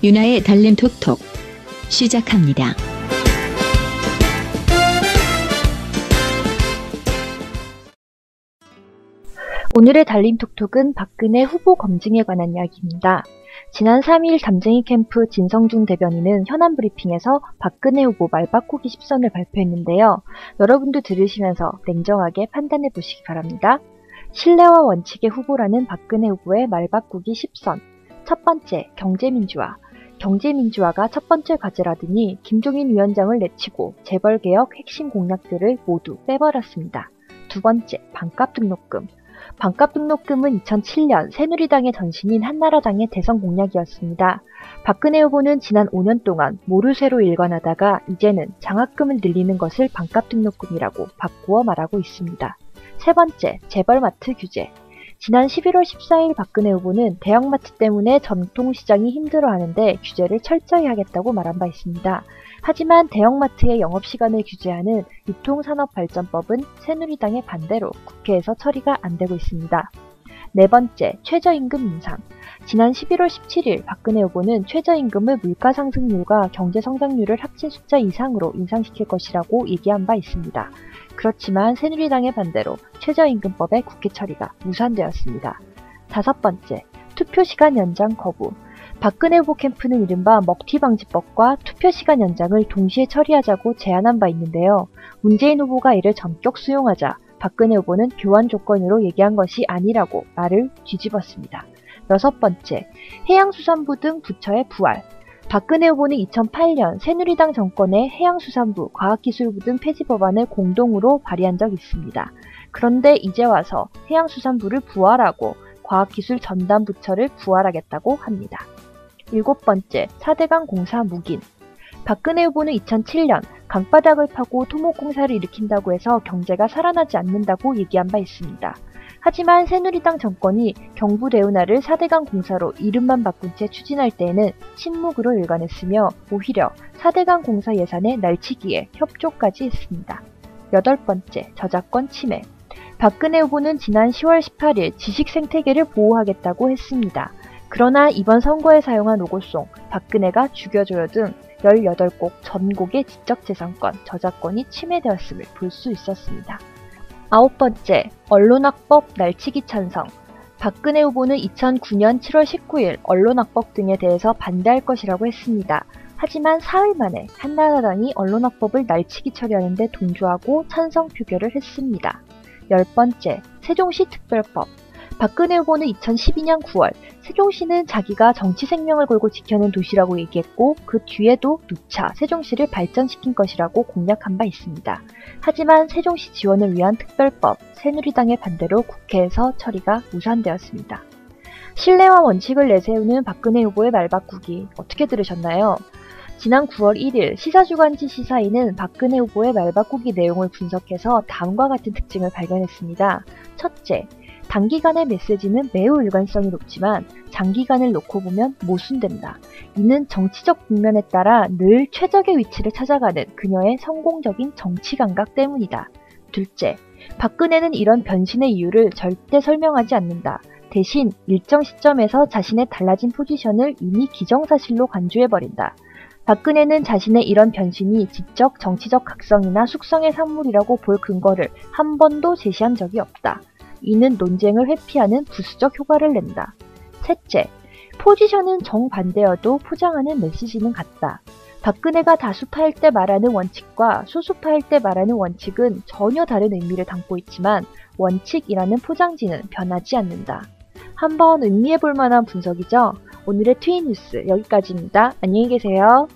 유나의 달림 톡톡 시작합니다. 오늘의 달림 톡톡은 박근혜 후보 검증에 관한 이야기입니다. 지난 3일 담쟁이 캠프 진성준 대변인은 현안 브리핑에서 박근혜 후보 말 바꾸기 10선을 발표했는데요. 여러분도 들으시면서 냉정하게 판단해 보시기 바랍니다. 신뢰와 원칙의 후보라는 박근혜 후보의 말 바꾸기 10선. 첫 번째, 경제민주화. 경제민주화가 첫 번째 과제라더니 김종인 위원장을 내치고 재벌개혁 핵심 공약들을 모두 빼버렸습니다. 두 번째, 반값 등록금. 반값 등록금은 2007년 새누리당의 전신인 한나라당의 대선 공약이었습니다. 박근혜 후보는 지난 5년 동안 모르쇠로 일관하다가 이제는 장학금을 늘리는 것을 반값 등록금이라고 바꾸어 말하고 있습니다. 세 번째, 재벌마트 규제. 지난 11월 14일 박근혜 후보는 대형마트 때문에 전통시장이 힘들어하는데 규제를 철저히 하겠다고 말한 바 있습니다. 하지만 대형마트의 영업시간을 규제하는 유통산업발전법은 새누리당의 반대로 국회에서 처리가 안 되고 있습니다. 네 번째, 최저임금 인상. 지난 11월 17일 박근혜 후보는 최저임금을 물가상승률과 경제성장률을 합친 숫자 이상으로 인상시킬 것이라고 얘기한 바 있습니다. 그렇지만 새누리당의 반대로 최저임금법의 국회 처리가 무산되었습니다. 다섯 번째, 투표시간 연장 거부. 박근혜 후보 캠프는 이른바 먹튀방지법과 투표시간 연장을 동시에 처리하자고 제안한 바 있는데요. 문재인 후보가 이를 전격 수용하자 박근혜 후보는 교환 조건으로 얘기한 것이 아니라고 말을 뒤집었습니다. 여섯 번째, 해양수산부 등 부처의 부활. 박근혜 후보는 2008년 새누리당 정권의 해양수산부, 과학기술부 등 폐지 법안을 공동으로 발의한 적이 있습니다. 그런데 이제 와서 해양수산부를 부활하고 과학기술 전담부처를 부활하겠다고 합니다. 일곱 번째, 4대강 공사 묵인. 박근혜 후보는 2007년 강바닥을 파고 토목공사를 일으킨다고 해서 경제가 살아나지 않는다고 얘기한 바 있습니다. 하지만 새누리당 정권이 경부대운하를 4대강 공사로 이름만 바꾼 채 추진할 때에는 침묵으로 일관했으며 오히려 4대강 공사 예산의 날치기에 협조까지 했습니다. 여덟 번째, 저작권 침해. 박근혜 후보는 지난 10월 18일 지식 생태계를 보호하겠다고 했습니다. 그러나 이번 선거에 사용한 로고송, 박근혜가 죽여줘요 등 18곡 전곡의 지적재산권, 저작권이 침해되었음을 볼 수 있었습니다. 아홉 번째, 언론학법 날치기 찬성. 박근혜 후보는 2009년 7월 19일 언론학법 등에 대해서 반대할 것이라고 했습니다. 하지만 사흘 만에 한나라당이 언론학법을 날치기 처리하는 데 동조하고 찬성 표결을 했습니다. 열 번째, 세종시 특별법. 박근혜 후보는 2012년 9월 세종시는 자기가 정치 생명을 걸고 지켜낸 도시라고 얘기했고 그 뒤에도 누차 세종시를 발전시킨 것이라고 공약한 바 있습니다. 하지만 세종시 지원을 위한 특별법, 새누리당의 반대로 국회에서 처리가 무산되었습니다. 신뢰와 원칙을 내세우는 박근혜 후보의 말바꾸기 어떻게 들으셨나요? 지난 9월 1일 시사주간지 시사인은 박근혜 후보의 말바꾸기 내용을 분석해서 다음과 같은 특징을 발견했습니다. 첫째, 단기간의 메시지는 매우 일관성이 높지만 장기간을 놓고 보면 모순된다. 이는 정치적 국면에 따라 늘 최적의 위치를 찾아가는 그녀의 성공적인 정치 감각 때문이다. 둘째, 박근혜는 이런 변신의 이유를 절대 설명하지 않는다. 대신 일정 시점에서 자신의 달라진 포지션을 이미 기정사실로 간주해버린다. 박근혜는 자신의 이런 변신이 지적 정치적 각성이나 숙성의 산물이라고 볼 근거를 한 번도 제시한 적이 없다. 이는 논쟁을 회피하는 부수적 효과를 낸다. 셋째, 포지션은 정반대여도 포장하는 메시지는 같다. 박근혜가 다수파일 때 말하는 원칙과 소수파일 때 말하는 원칙은 전혀 다른 의미를 담고 있지만 원칙이라는 포장지는 변하지 않는다. 한번 음미해볼 만한 분석이죠? 오늘의 트윗 뉴스 여기까지입니다. 안녕히 계세요.